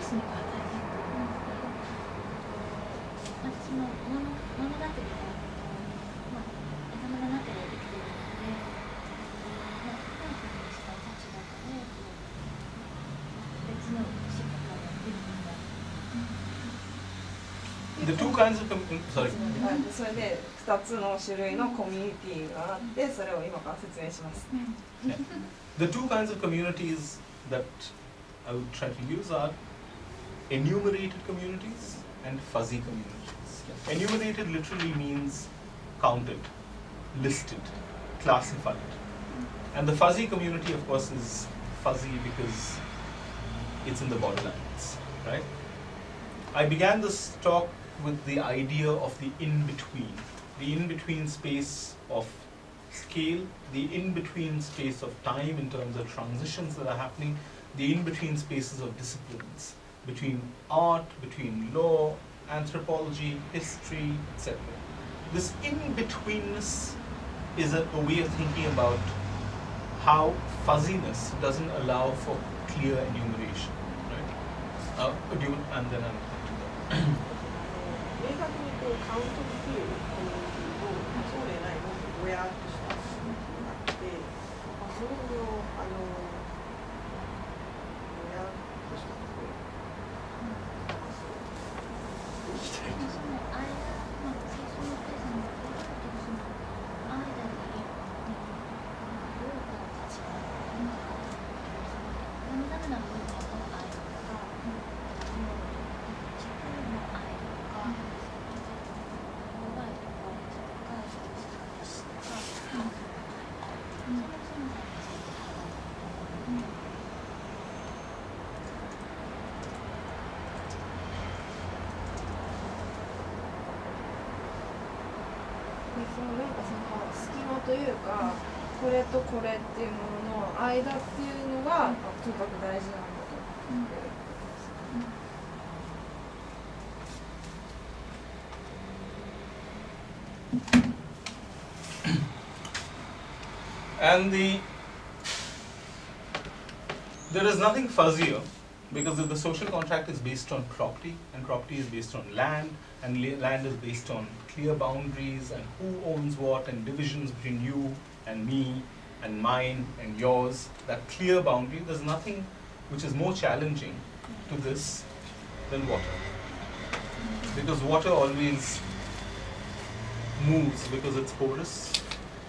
住むかは大変と思うので、その物語が、頭の中でできているので、パートナーにした立場で別の仕事をやってるのが。The two kinds of sorry. それで2つの種類のコミュニティがあって、それを今から説明します。Yeah. The two kinds of communities that I would try to use are enumerated communities and fuzzy communities. Enumerated literally means counted, listed, classified. And the fuzzy community, of course, is fuzzy because it's in the borderlands, right? I began this talk with the idea of the in-between space of scale, the in-between space of time in terms of transitions that are happening, the in-between spaces of disciplines, between art, between law, anthropology, history, etc. This in-betweenness is a way of thinking about how fuzziness doesn't allow for clear enumeration, right? And then I'm to that. 明確にカウントできるコミュニティとそうでないもっとぼやっとしたコミュニティがあって、それをぼやっとしたところいきたいです。その間、最初のペースに戻ると、その間に文化たちがランダムな文化の間とか、地区の間とか、隙間というか、これとこれっていうものの間っていうのが、とにかく大事なんだと思ってる。And there is nothing fuzzier, because if the social contract is based on property, and property is based on land, and land is based on clear boundaries and who owns what, and divisions between you and me and mine and yours, that clear boundary, there's nothing which is more challenging to this than water. Because water always moves because it's porous,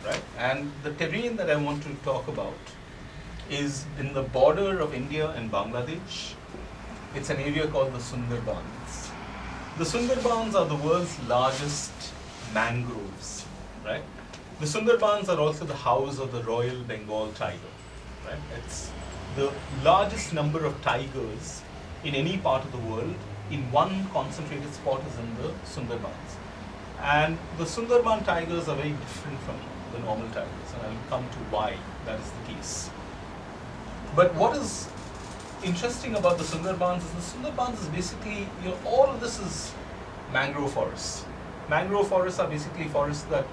right? And the terrain that I want to talk about is in the border of India and Bangladesh. It's an area called the Sundarbans. The Sundarbans are the world's largest mangroves, right? The Sundarbans are also the house of the Royal Bengal tiger, right? It's the largest number of tigers in any part of the world in one concentrated spot is in the Sundarbans. And the Sundarban tigers are very different from the normal tigers, and I'll come to why that is the case. But what is interesting about the Sundarbans is the Sundarbans is basically, all of this is mangrove forests. Mangrove forests are basically forests that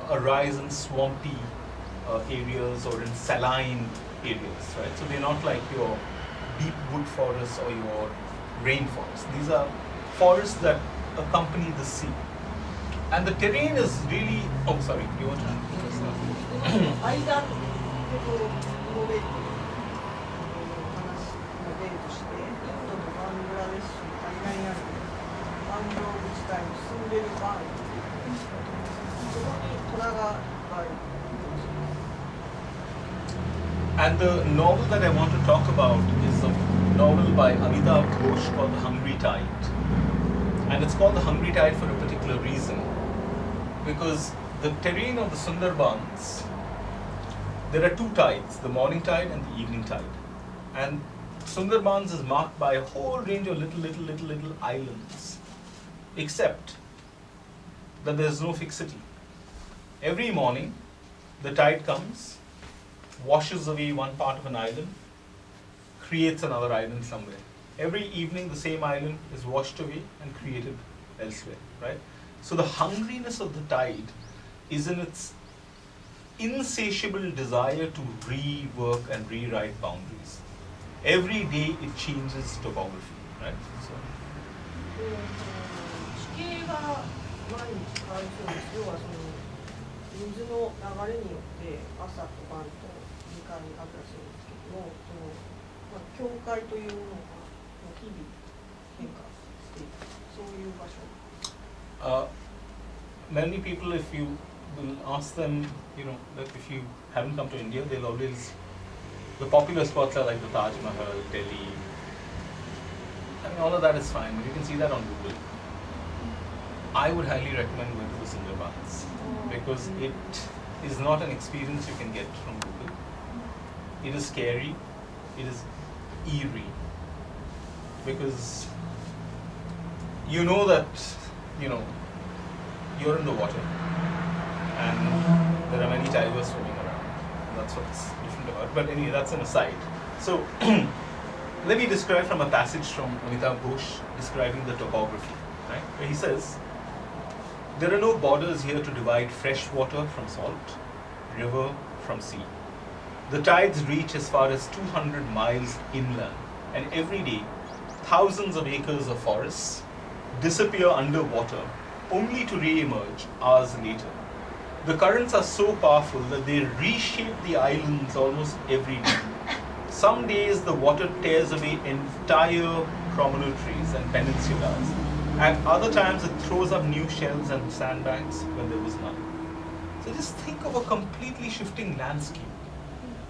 arise in swampy areas or in saline areas, right? So they're not like your deep wood forests or your rainforests. These are forests that accompany the sea. And the terrain is really, oh sorry, you want to? 間ってこう述べる話が例として、インドとバングラデシュの間にあるマングローブ地帯に住んでるバンっていう、そこに虎がいっぱいいる。And the novel that I want to talk about is a novel by Amitabh Ghosh called The Hungry Tide. And it's called The Hungry Tide for a particular reason. Because the terrain of the Sundarbans, there are two tides, the morning tide and the evening tide. And Sundarbans is marked by a whole range of little islands, except that there's no fixity. Every morning, the tide comes, washes away one part of an island, creates another island somewhere. Every evening, the same island is washed away and created elsewhere, right? So the hungriness of the tide is in its insatiable desire to rework and rewrite boundaries. every day it changes topography, right? So, 地形が毎日変わるそうです。要はその水の流れによって朝と晩と時間に変わったりするんですけども、その境界というものが日々変化していく、そういう場所。many people, if you will ask them, that if you haven't come to India, they'll always, the popular spots are like the Taj Mahal, Delhi. I mean, all of that is fine, but you can see that on Google. I would highly recommend going to the Sundarbans because it is not an experience you can get from Google. It is scary, it is eerie, because you know that, you're in the water and there are many tigers swimming around. That's what's different about it. But anyway, that's an aside. So let me describe from a passage from Amitabh Ghosh describing the topography, right? Where he says, there are no borders here to divide fresh water from salt, river from sea. The tides reach as far as 200 miles inland, and every day, thousands of acres of forests disappear underwater only to re-emerge hours later. The currents are so powerful that they reshape the islands almost every day. Some days the water tears away entire promontories and peninsulas. At other times it throws up new shells and sandbanks when there was none. So just think of a completely shifting landscape.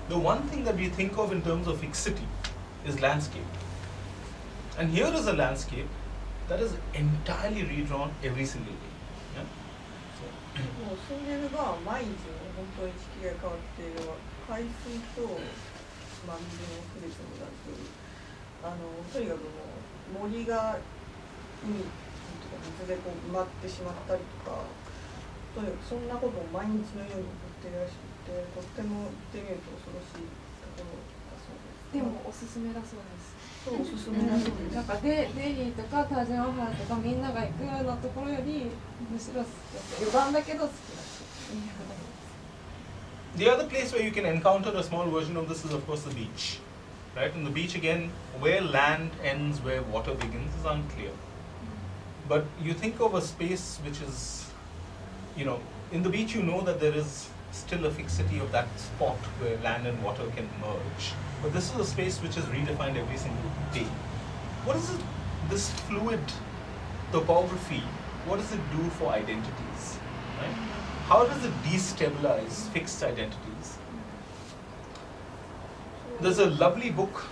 The one thing that we think of in terms of fixity is landscape. And here is a landscape that is entirely redrawn every single day. Yeah? もう住んでるが毎日の本当に地形が変わっているのは海水と、水の区別もなく、とにかくもう森が海とか水でこう埋まってしまったりとか、とにかくそんなことを毎日のように起こっているらしくて、とっても行ってみると恐ろしいところだそうです。でもおすすめだそうです。そうおすすめだそうです。なんかデリーとかタージマハルとかみんなが行くようなところよりむしろ余談だけど好きだし。The other place where you can encounter a small version of this is of course the beach, right? And the beach again, where land ends, where water begins is unclear. But you think of a space which is, in the beach you know that there is still a fixity of that spot where land and water can merge. But this is a space which is redefined every single day. What is it, this fluid topography, what does it do for identities? Right? How does it destabilize fixed identities? There's a lovely book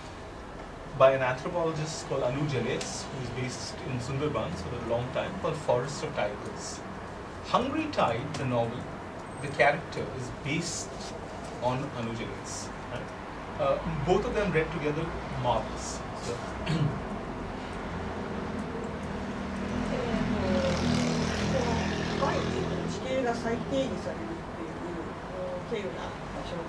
by an anthropologist called Anu Jales, who is based in Sundarbans for a long time, called Forest of Tigers. Hungry Tide, the novel, the character is based on Anu Jales. Right? Both of them read together, marvelous. So, 地形が再定義されるっていう軽有な場所の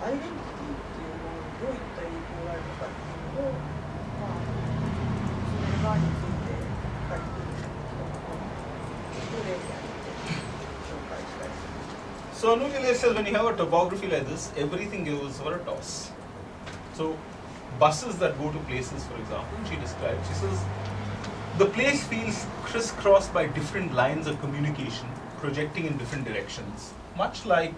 アイデンティティっていうものにどういった影響があるのかっていうのを、その側について書いている人の例に挙げて紹介したいと思います。So Anujale says when you have a topography like this, everything goes for a toss. So buses that go to places, for example, she describes, she says, the place feels crisscrossed by different lines of communication projecting in different directions, much like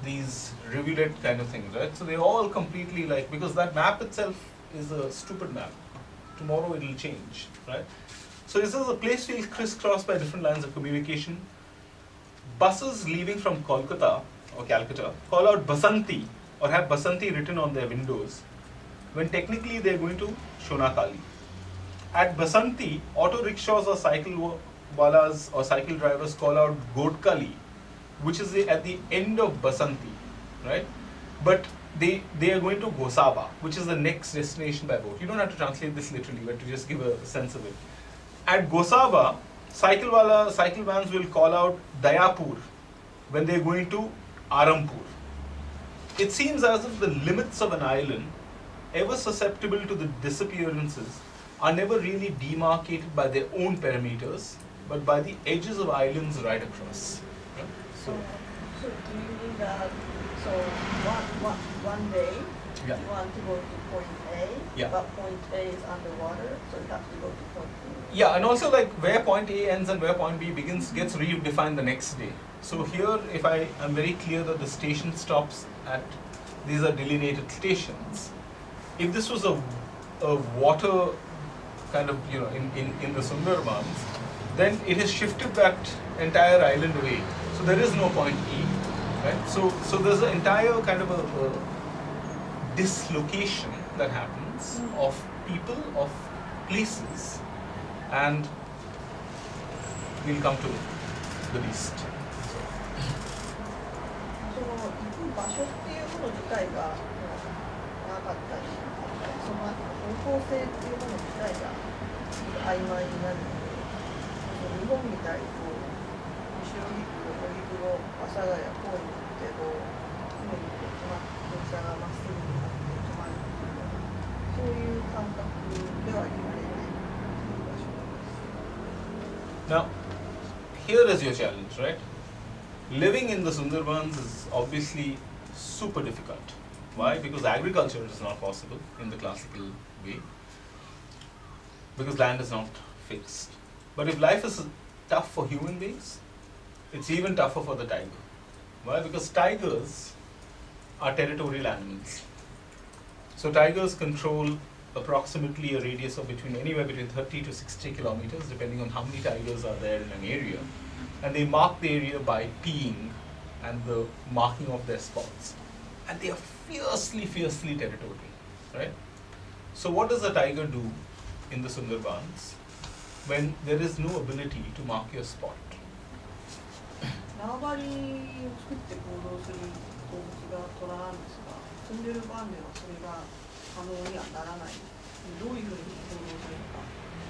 these rivulet kind of things, right? So they're all completely because that map itself is a stupid map. Tomorrow it will change, right? So this is a place feels crisscrossed by different lines of communication. Buses leaving from Kolkata or Calcutta call out Basanti or have Basanti written on their windows when technically they're going to Shonakali. At Basanti, auto rickshaws or cycle walas or cycle drivers call out Godkali, which is at the end of Basanti, right? But they are going to Gosaba, which is the next destination by boat. You don't have to translate this literally, but to just give a sense of it. At Gosaba, cycle vans will call out Dayapur when they're going to Arampur. It seems as if the limits of an island, ever susceptible to the disappearances, are never really demarcated by their own perimeters, but by the edges of islands right across. So do you mean that one day Yeah. You want to go to point A, Yeah. but point A is underwater, so you have to go to point B. Yeah, and also like where point A ends and where point B begins gets redefined the next day. So here, if I am very clear that the station stops at, these are delineated stations. If this was a water kind of, you know, in the Sundarbans, then it has shifted that entire island away. So there is no point E, right? So there's an entire kind of a dislocation that happens of people, of places, and we'll come to the beast. その行く場所っていうもの自体がなかったり、その方向性っていうもの自体が曖昧になるので、日本みたいにこう西荻窪、荻窪、阿佐ヶ谷、高円寺ってこう常にこう電車がまっすぐになって止まるっていうようなそういう感覚ではいられないっていう場所です。 Now, here is your challenge, right? Living in the Sundarbans is obviously super difficult. Why? Because agriculture is not possible in the classical way. Because land is not fixed. But if life is tough for human beings, it's even tougher for the tiger. Why? Because tigers are territorial animals. So tigers control approximately a radius of anywhere between 30 to 60 kilometers, depending on how many tigers are there in an area. And they mark the area by peeing and the marking of their spots. And they are fiercely territorial, right? So what does a tiger do in the Sundarbans when there is no ability to mark your spot? 縄張りを作って行動する動物が虎なんですが、住んでる番ではそれが可能にはならない。どういうふうに行動するのか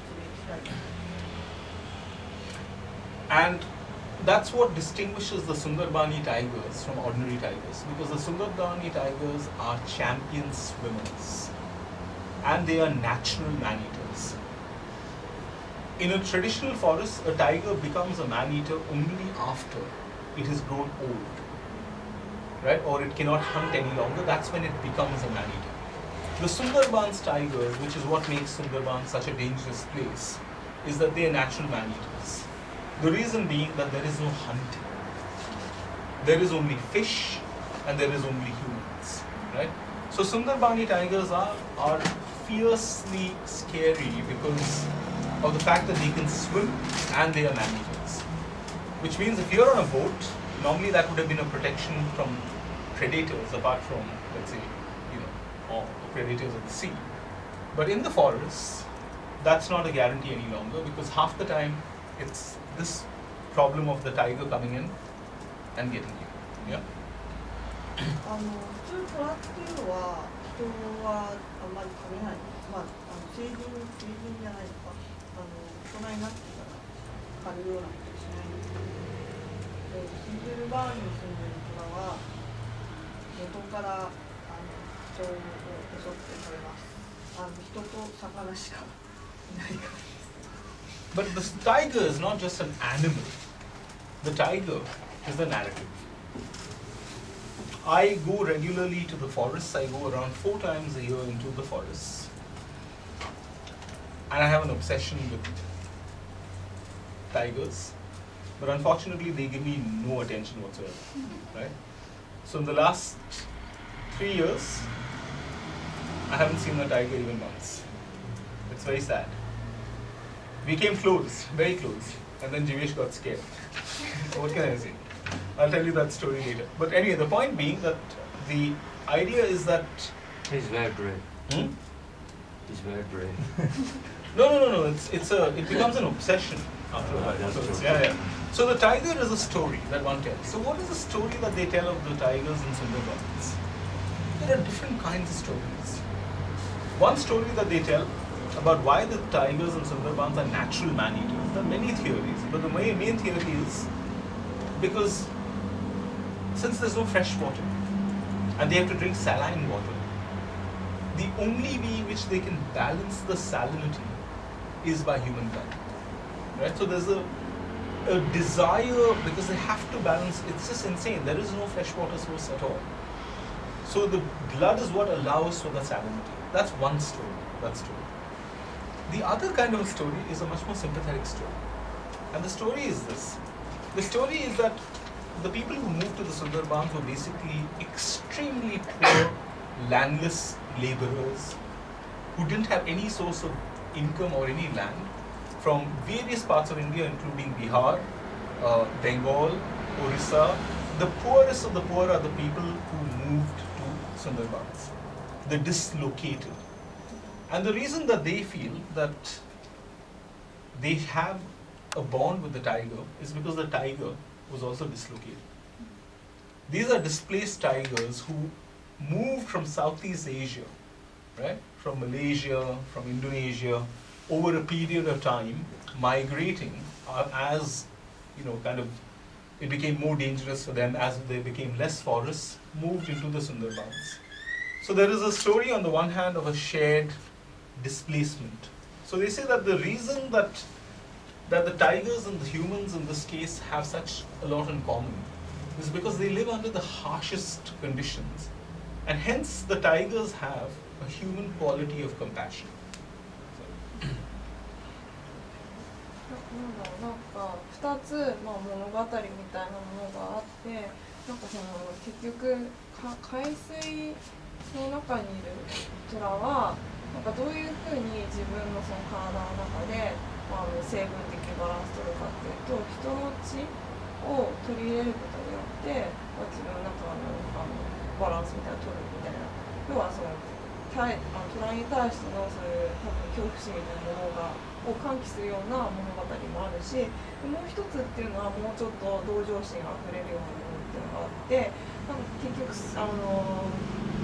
説明したいです。 And that's what distinguishes the Sundarbani tigers from ordinary tigers, because the Sundarbani tigers are champion swimmers and they are natural man-eaters. In a traditional forest, a tiger becomes a man-eater only after it has grown old, right? Or it cannot hunt any longer. That's when it becomes a man-eater. The Sundarbans tigers, which is what makes Sundarbans such a dangerous place, is that they are natural man-eaters. The reason being that there is no hunting. There is only fish and there is only humans, right? So Sundarbani tigers are fiercely scary because of the fact that they can swim and they are man-eaters. Which means if you're on a boat, normally that would have been a protection from predators apart from, let's say, or predators of the sea. But in the forests, that's not a guarantee any longer because half the time it's this problem of the tiger coming in and getting you. Yeah. 普通トラっていうのは人はあんまり噛めない。まあ成人じゃないのか。大人になってから狩るようなことしないんですけど、住んでるバーに住んでるトラは元から人を襲って食べます。人と魚しかいないからです。 But the tiger is not just an animal. The tiger is the narrative. I go regularly to the forests. I go around 4 times a year into the forests. And I have an obsession with tigers. But unfortunately, they give me no attention whatsoever. Right? So in the last 3 years, I haven't seen a tiger even once. It's very sad. We came close, very close, and then Jivesh got scared. What can I say? I'll tell you that story later. But anyway, the point being that the idea is that... He's very brave. Hmm? He's very brave. No. It becomes an obsession after a while. That's So, true. yeah. So the tiger is a story that one tells. So what is the story that they tell of the tigers in Sundarbans? There are different kinds of stories. One story that they tell about why the tigers in Sundarbans are natural man-eaters. There are many theories, but the main theory is because since there's no fresh water and they have to drink saline water, the only way which they can balance the salinity is by humankind. Right? So there's a desire, because they have to balance, it's just insane. There is no freshwater source at all. So the blood is what allows for the salinity. That's one story. That's true. The other kind of a story is a much more sympathetic story. And the story is this. The story is that the people who moved to the Sundarbans were basically extremely poor, landless laborers who didn't have any source of income or any land from various parts of India, including Bihar, Bengal, Orissa. The poorest of the poor are the people who moved to Sundarbans, the dislocated. And the reason that they feel that they have a bond with the tiger is because the tiger was also dislocated. These are displaced tigers who moved from Southeast Asia, right? From Malaysia, from Indonesia, over a period of time, migrating as, kind of, it became more dangerous for them as they became less forests, moved into the Sundarbans. So there is a story on the one hand of a shared displacement. So they say that the reason that the tigers and the humans in this case have such a lot in common is because they live under the harshest conditions, and hence the tigers have a human quality of compassion. なんか2つ、物語みたいなものがあって、結局海水の中にいる虎はどういうふうに自分のその体の中で、成分的バランス取るかっていうと、人の血を取り入れることによって、自分の中のバランスみたいなのを取るみたいな。要はその虎に対してのそういう多分恐怖心みたいなものを喚起するような物語もあるし、もう一つっていうのはもうちょっと同情心あふれるようなものっていうのがあって、結局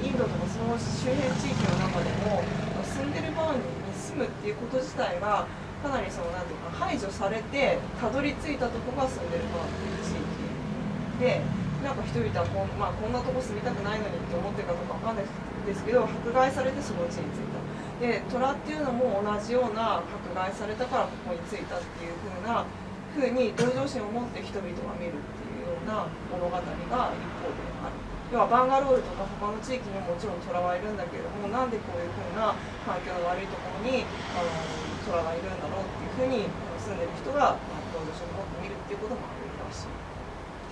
インドとかその周辺地域の中でも住んでるバーに住むっていうこと自体がかなりなんていうか排除されてたどり着いたところが住んでるバーっていう地域で、人々はこんなとこ住みたくないのにって思ってるかどうかわかんないですけど、迫害されてその地に着いた。で虎っていうのも同じような迫害されたからここに着いたっていうふうに同情心を持って人々が見るっていうような物語が一方である。要はバンガロールとか他の地域にももちろん虎はいるんだけれども、なんでこういうふうな環境の悪いところに虎がいるんだろうっていうふうに住んでる人が同情心を持って見るっていうこともあるらしい。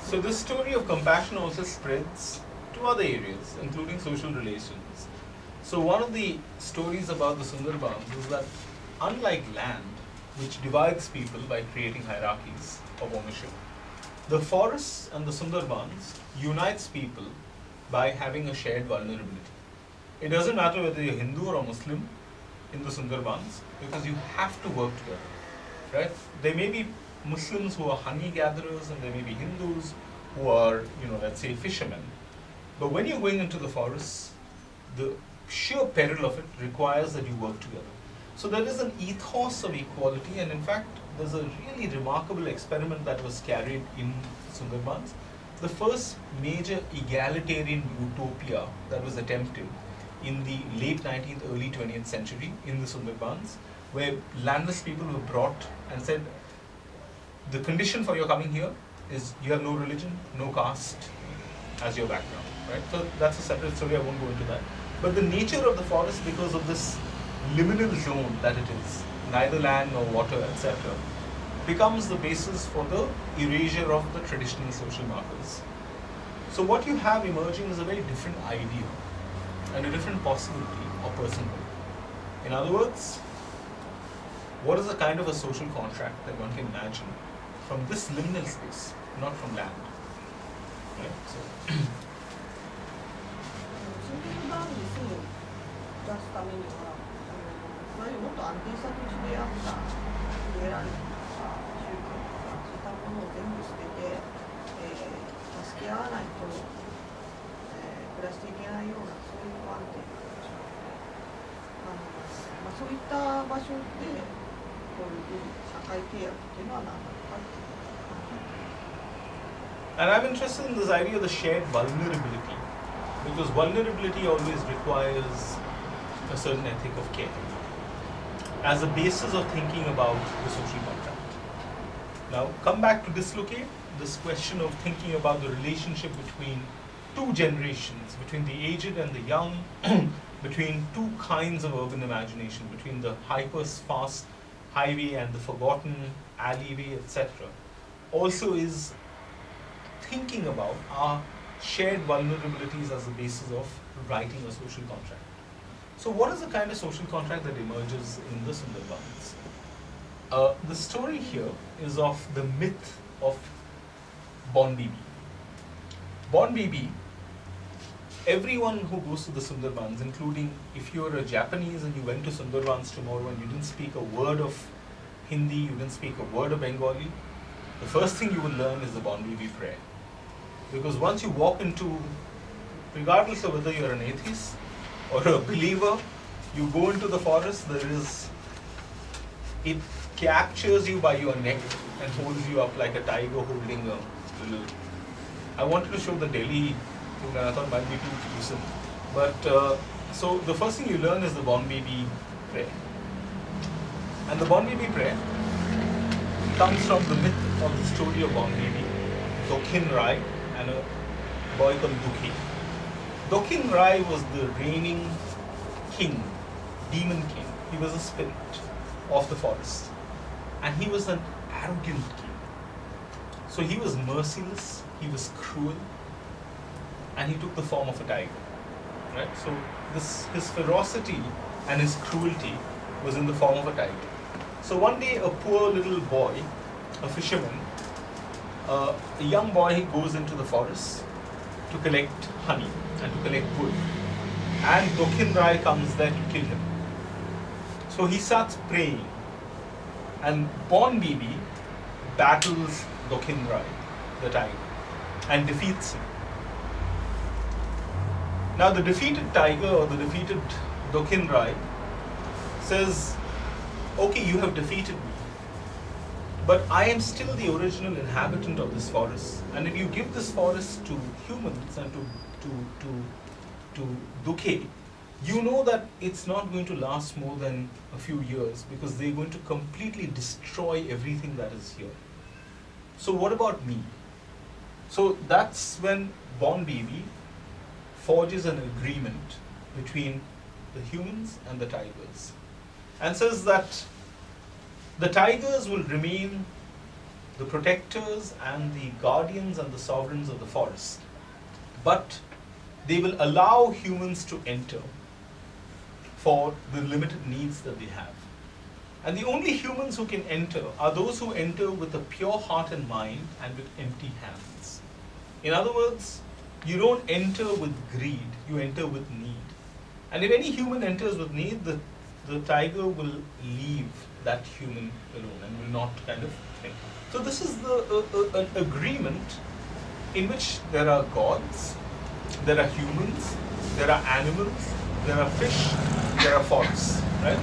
So this story of compassion also spreads to other areas, including social relations. So one of the stories about the Sundarbans is that unlike land, which divides people by creating hierarchies of ownership, the forests and the Sundarbans unites people by having a shared vulnerability. It doesn't matter whether you're Hindu or Muslim in the Sundarbans, because you have to work together, right? There may be Muslims who are honey gatherers, and there may be Hindus who are, let's say, fishermen. But when you're going into the forests, the sheer peril of it requires that you work together. So there is an ethos of equality, and in fact, there's a really remarkable experiment that was carried in Sundarbans. The first major egalitarian utopia that was attempted in the late 19th, early 20th century in the Sundarbans, where landless people were brought and said, the condition for your coming here is you have no religion, no caste as your background, right? So that's a separate story, I won't go into that. But the nature of the forest, because of this liminal zone that it is, neither land nor water, etc., becomes the basis for the erasure of the traditional social markers. So what you have emerging is a very different idea and a different possibility of personhood. In other words, what is the kind of a social contract that one can imagine from this liminal space, not from land? Right? So 森林バーに住む出すためには、いわゆるもっと安定した土地であった植えられたとか宗教とかそういったものを全部捨てて、助け合わないと、暮らしていけないようなそういう不安定な場所で、そういった場所でこういう社会契約っていうのは何なのかっていう。And I'm interested in this idea of the shared vulnerability, because vulnerability always requires a certain ethic of care as a basis of thinking about the social contract. Now, come back to dislocate, this question of thinking about the relationship between two generations, between the aged and the young, between two kinds of urban imagination, between the hyper-fast highway and the forgotten alleyway, etc., also is thinking about our shared vulnerabilities as the basis of writing a social contract. So what is the kind of social contract that emerges in the Sundarbans? The story here is of the myth of Born Baby. Born Baby, everyone who goes to the Sundarbans, including if you're a Japanese and you went to Sundarbans tomorrow and you didn't speak a word of Hindi, you didn't speak a word of Bengali, the first thing you will learn is the Born Baby prayer. Because once you walk into, regardless of whether you're an atheist or a believer, you go into the forest, it captures you by your neck and holds you up like a tiger holding a little. I wanted to show the Delhi thing and I thought it might be too gruesome. But so the first thing you learn is the Born Baby prayer. And the Born Baby prayer comes from the myth of the story of Born Baby, Dokhin Rai, and a boy called Dukhi. Dokhin Rai was the reigning king, demon king. He was a spirit of the forest. And he was an arrogant king. So he was merciless, he was cruel, and he took the form of a tiger. Right? So his ferocity and his cruelty was in the form of a tiger. So one day a poor little boy, a fisherman, a young boy, he goes into the forest to collect honey and to collect wood. And Dokhin Rai comes there to kill him. So he starts praying. And Born Baby battles Dokhin Rai, the tiger, and defeats him. Now the defeated tiger or the defeated Dokhin Rai says, okay, you have defeated me, but I am still the original inhabitant of this forest. And if you give this forest to humans and to Dukhe, you know that it's not going to last more than a few years because they're going to completely destroy everything that is here. So what about me? So that's when Born Baby forges an agreement between the humans and the tigers and says that the tigers will remain the protectors and the guardians and the sovereigns of the forest, but they will allow humans to enter for the limited needs that they have. And the only humans who can enter are those who enter with a pure heart and mind and with empty hands. In other words, you don't enter with greed, you enter with need. And if any human enters with need, the tiger will leave that human alone and will not kind of think. So this is an agreement in which there are gods, there are humans, there are animals, there are fish, there are forests, right?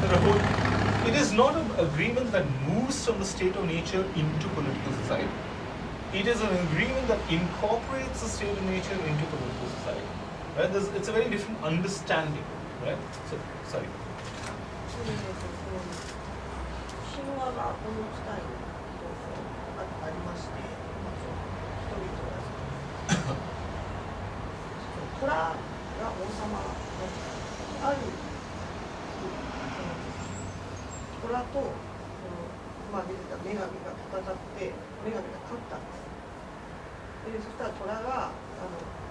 It is not an agreement that moves from the state of nature into political society. It is an agreement that incorporates the state of nature into political society. Right? It's a very different understanding, right? So, sorry. 神話がこの地帯にありまして、人々が虎が王様ある虎と出てた女神が戦って女神が勝ったんです。でそしたら虎が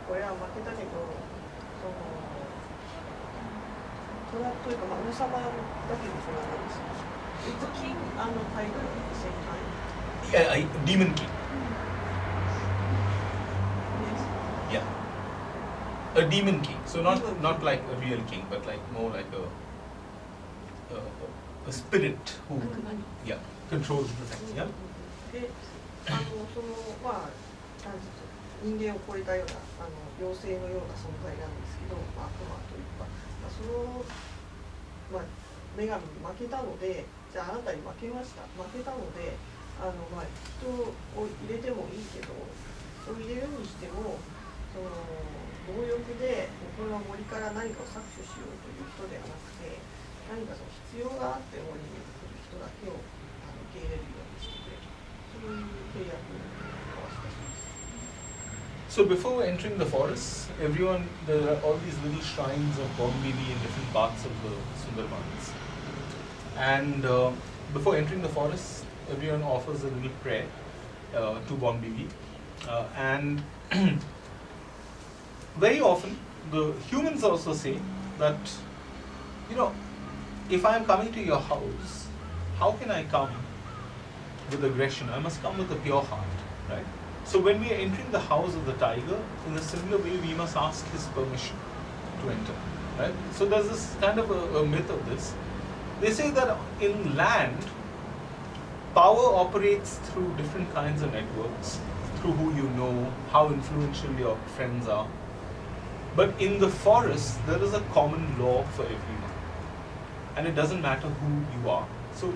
これは負けたけど虎というか王様だけの虎なんですよ。It's a king and a tiger at the same time. Yeah, demon king. Yes. Yeah. A demon king. So not like a real king, but like more like a spirit who controls the thing. Yeah. で、人間を超えたような妖精のような存在なんですけど、悪魔というか、その女神に負けたので、じゃああなたに負けたので、人を入れてもいいけど、それを入れるにしても、暴力でこれは森から何かを搾取しようという人ではなくて、何か必要があって森に来る人だけを受け入れるようにしてくれる、そういう契約を交わしたそうです。So before entering the forest, there are all these little shrines of Bonbili in different parts of the Sundarbans. And before entering the forest, everyone offers a little prayer to Bonbili. And very often, the humans also say that, you know, if I am coming to your house, how can I come with aggression? I must come with a pure heart, right? So when we are entering the house of the tiger, in a similar way, we must ask his permission to enter, right? So there's this kind of a myth of this. They say that in land, power operates through different kinds of networks, through who you know, how influential your friends are. But in the forest, there is a common law for everyone, and it doesn't matter who you are. So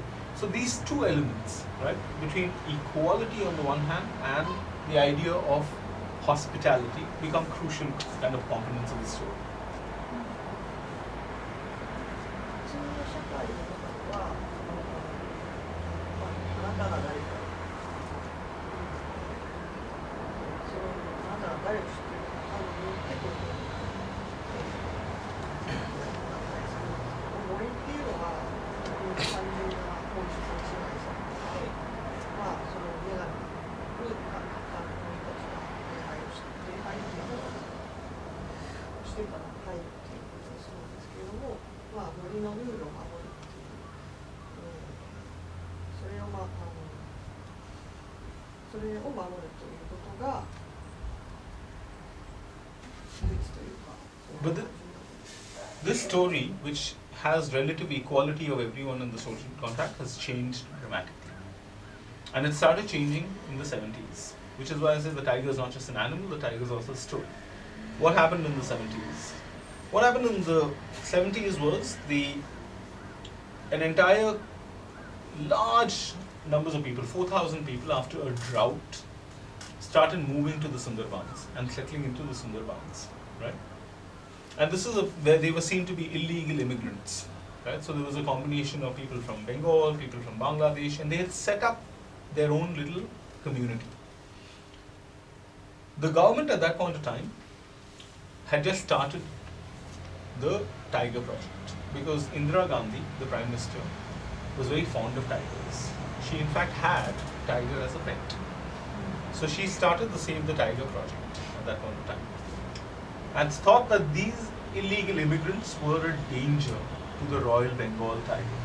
these two elements, right, between equality on the one hand and the idea of hospitality become crucial kind of components of the story. 普通の社会の中では、あなたが誰か、あなたが誰を知っているか多分結構森っていうのは単純な本質に支配されていて、まあその女神にしてから入るっていうことをするんですけれども、まあ、森のルールを守るっていう、それを守るということが唯一というか。 But this story, which has relative equality of everyone in the social contract, has changed dramatically. And it started changing in the 70s, which is why I say the tiger is not just an animal, the tiger is also a story. What happened in the 70s? What happened in the 70s was an entire large numbers of people, 4,000 people after a drought, started moving to the Sundarbans and settling into the Sundarbans, right? And this is where they were seen to be illegal immigrants, right? So there was a combination of people from Bengal, people from Bangladesh, and they had set up their own little community. The government at that point of time had just started the Tiger Project because Indira Gandhi, the Prime Minister, was very fond of tigers. She in fact had tiger as a pet. So she started the Save the Tiger Project at that point of time and thought that these illegal immigrants were a danger to the Royal Bengal tiger.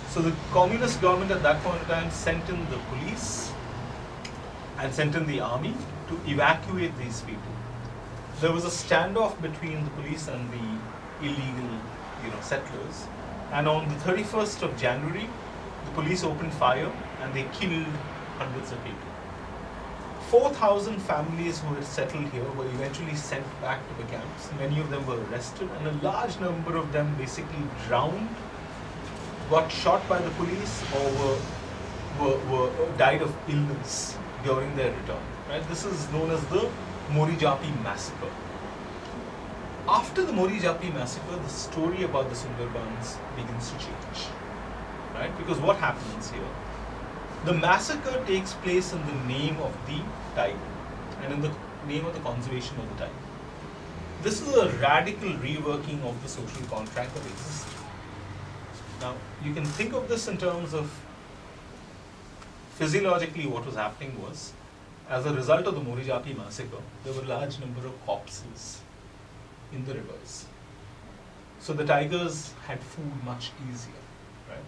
So the communist government at that point of time sent in the police and sent in the army to evacuate these people. There was a standoff between the police and the illegal, settlers. And on the 31st of January, the police opened fire and they killed hundreds of people. 4,000 families who had settled here were eventually sent back to the camps. Many of them were arrested, and a large number of them basically drowned, got shot by the police, or died of illness during their return. Right? This is known as the Morijapi massacre. After the Morijapi massacre, the story about the Sundarbans begins to change. Right? Because what happens here? The massacre takes place in the name of the tiger and in the name of the conservation of the tiger. This is a radical reworking of the social contract that exists. Now, you can think of this in terms of physiologically what was happening was, as a result of the Morijapi massacre, there were a large number of corpses in the rivers. So the tigers had food much easier, right?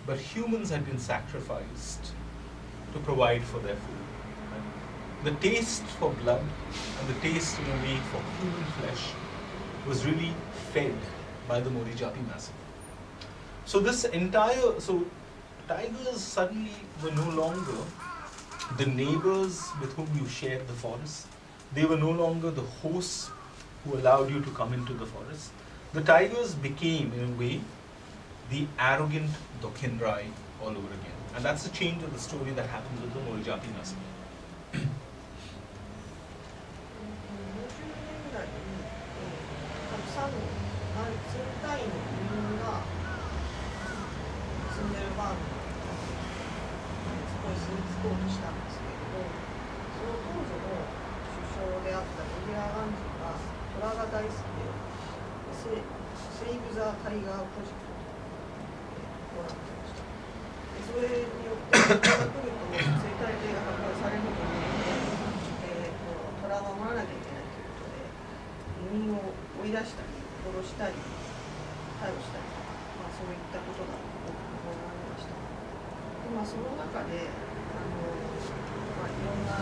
But humans had been sacrificed to provide for their food. Right? The taste for blood and the taste in a way for human flesh was really fed by the Morijapi massacre. So tigers suddenly were no longer the neighbors with whom you shared the forest. They were no longer the hosts who allowed you to come into the forest. The tigers became, in a way, the arrogant Dokhinrai all over again. And that's the change of the story that happened with the Morijapi massacre. そこに住み着こうとしたんですけれども、その当時のが大好きで、セーブ・ザ・タイガープロジェクトを行ってました。でそれによって人が来ると生態系が破壊されることによって、虎を守らなきゃいけないということで移民を追い出したり殺したり逮捕したり、そういったことが行われました。でその中でいろんな